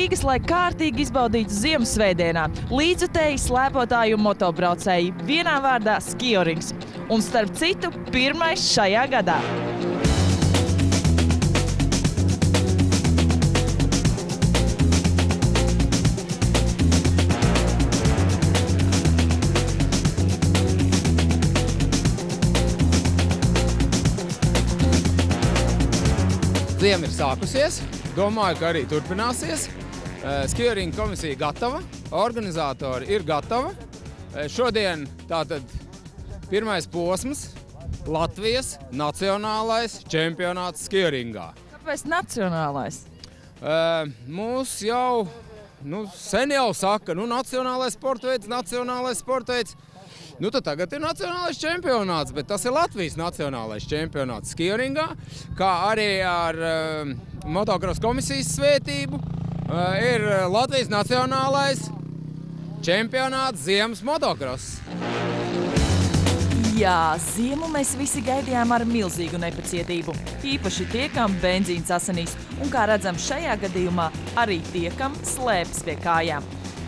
Rīgas, lai kārtīgi izbaudītu Ziemassvētdienā. Līdzjutēji, slēpotāji un motobraucēji, vienā vārdā skiorings. Un starp citu, pirmais šajā gadā. Ziema ir sākusies, domāju, ka arī turpināsies. Skioringa komisija gatava, organizatori ir gatavi. Šodien tātad pirmais posms Latvijas nacionālais čempionāts skioringā. Kāpēc nacionālais? Mūs jau, sen jau saka, nacionālais sporta veids. Tad tagad ir nacionālais čempionāts, bet tas ir Latvijas nacionālais čempionāts skioringā, kā arī ar motocross komisijas svētību ir Latvijas nacionālais čempionāts ziemas motocross. Jā, ziemu mēs visi gaidījām ar milzīgu nepacietību. Īpaši tie, kam benzīns asinīs, un kā redzam šajā gadījumā, arī tie, kam slēpjas pie kājām.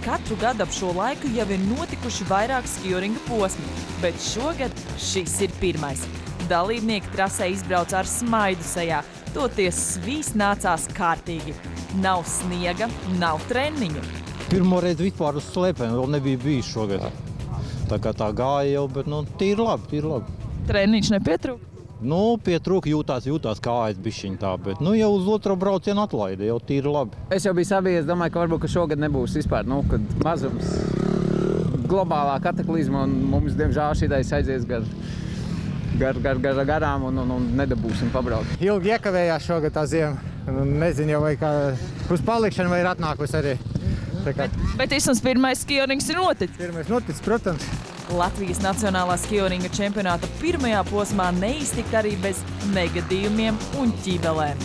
Katru gadu ap šo laiku jau ir notikuši vairāk skioringa posmi, bet šogad šis ir pirmais. Dalībnieki trasē izbrauca ar smaidu sejā, toties svīst nācās kārtīgi. Nav sniega, nav treniņu. Pirmo reizi vispār uz slēpēm vēl nebija bijis šogad. Tā kā tā gāja jau, bet tīri labi. Treniņš nepietrūka? Pietrūka, jūtās kājas bišķiņ tā, bet jau uz otro braucienu atlaida, jau tīri labi. Es jau biju sabijies, domāju, ka varbūt šogad nebūs vispār, kad mazums globālā kataklizma un mums, diemžēl, šitais aizies garām un nedabūsim pabraukt. Ilgi iekavējās šogad tā ziema. Nezinu jau, vai kā uz palikšanu vai ir atnākusi arī. Bet vismaz pirmais skiorings ir noticis. Pirmais noticis, protams. Latvijas Nacionālā skioringa čempionāta pirmajā posmā neiztikt arī bez negadījumiem un ķībelēm.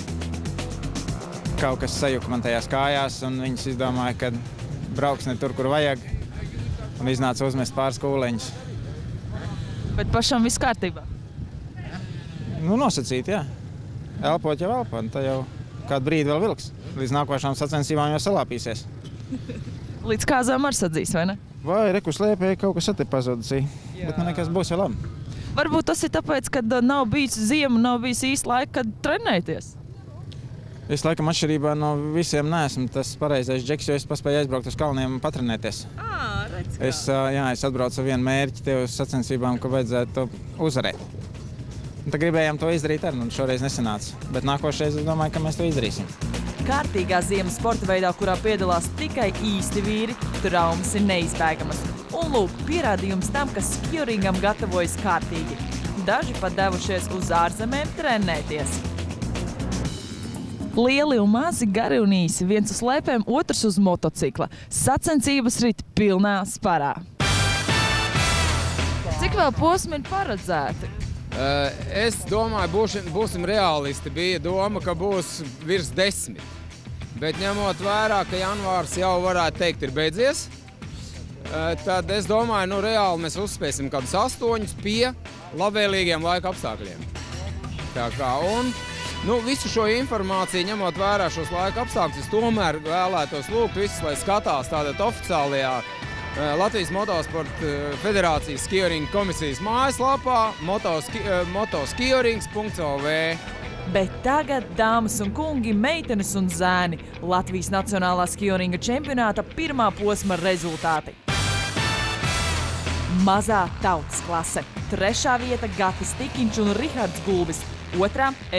Kaut kas sajuka man tajās kājās, un viņas izdomāja, ka brauks ne tur, kur vajag, un iznāca uzmest pāris kūleņus. Bet pašam viss kārtībā? Nosacīt, jā. Elpot jau elpo, un tā jau kādu brīdi vēl vilks. Līdz nākošām sacensībām jau salāpīsies. Līdz kāzām ar sadzīs, vai ne? Vai reku slēpēja kaut kas te pazudusī, bet nekas būs jau labi. Varbūt tas ir tāpēc, ka nav bijis ziema, nav bijis īsti laika, kad trenēties. Es laikam atšķirībā no visiem neesmu tas pareizais džeks, jo es paspēju aizbraukt uz kalniem un patrenēties. Redz kā. Es atbraucu ar vienu mērķi tev uz sacensībām, ka vajadzētu to uzvarēt. Un tad gribējām to izdarīt arī, un šoreiz nesanāca. Bet nākošais es domāju, ka mēs to izdarīsim. Kārtīgā ziemas sporta veidā, kurā piedalās tikai īsti vīri, traumas ir neizbēgamas. Un lūk, pierādījums tam, ka skioringam gatavojas kārtīgi. Daži pat devušies uz ārzemēm trenēties. Lieli un mazi, gari un īsi, viens uz slēpēm, otrs uz motocikla. Sacensības rit pilnā sparā. Cik vēl posmi ir paredzēti? Es domāju, būsim realisti. Bija doma, ka būs virs 10. Bet ņemot vērā, ka janvārs jau varētu teikt ir beidzies, tad es domāju, reāli mēs uzspēsim kādus 8 pie labvēlīgiem laika apstākļiem. Visu šo informāciju, ņemot vērā šos laika apstākļus, es tomēr vēlētos lūgt visus, lai skatās tātad oficiālajā Latvijas Motosporta Federācijas skioringa komisijas mājaslapā motoskiorings.lv. Bet tagad, dāmas un kungi, meitenes un zēni, Latvijas Nacionālā skioringa čempionāta pirmā posma rezultāti. Mazā tautas klase. 3. vieta Gatis Tikiņš un Rihards Gulbis. 2.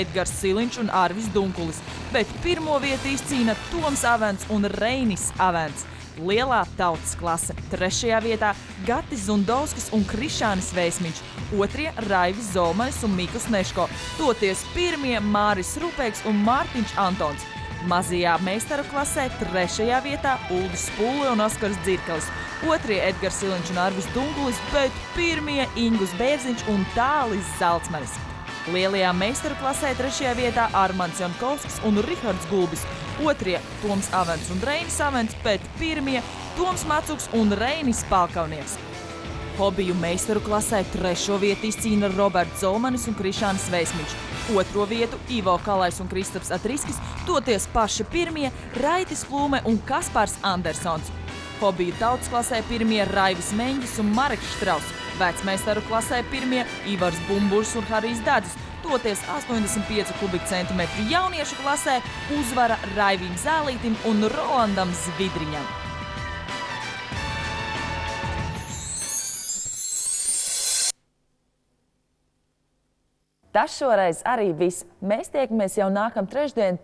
Edgars Siliņš un Arvis Dunkulis. Bet 1. vietu izcīna Toms Avens un Reinis Avens. Lielā tautas klase. 3. vietā Gatis Zundovskis un Krišānis Vēsmiņš. 2. Raivis Zolmanis un Mikus Neško. Toties 1. Māris Rupēks un Mārtiņš Antons. Mazajā meistaru klasē 3. vietā Uldis Spūle un Oskars Dzirkalis. 2. Edgars Siliņš un Arvis Dunkulis, bet 1. Ingus Bērziņš un Tālis Zalcmanis. Lielajā meistaru klasē 3. vietā Armands Jankovskis un Rihards Gulbis. 2. Toms Avens un Reinis Avens, bet 1. Toms Macuks un Reinis Palkaunieks. Hobiju meistaru klasē 3. vietu izcīna Roberts Zolmanis un Krišānis Vēsmiņš. Otro vietu Ivo Kalais un Kristaps Atriskis, toties paši pirmie Raitis Plūme un Kaspars Andersons. Hobiju tautas klasē pirmie Raivis Meņģis un Mareks Štraus. Vecmeistaru klasē pirmie Ivars Bumburs un Harijs Dadzis. Toties 85 kubikcentimetru jauniešu klasē uzvara Raivim Zēlītim un Rolandam Zvidriņam. Tas šoreiz arī viss. Mēs tiekamies jau nākamā trešdien.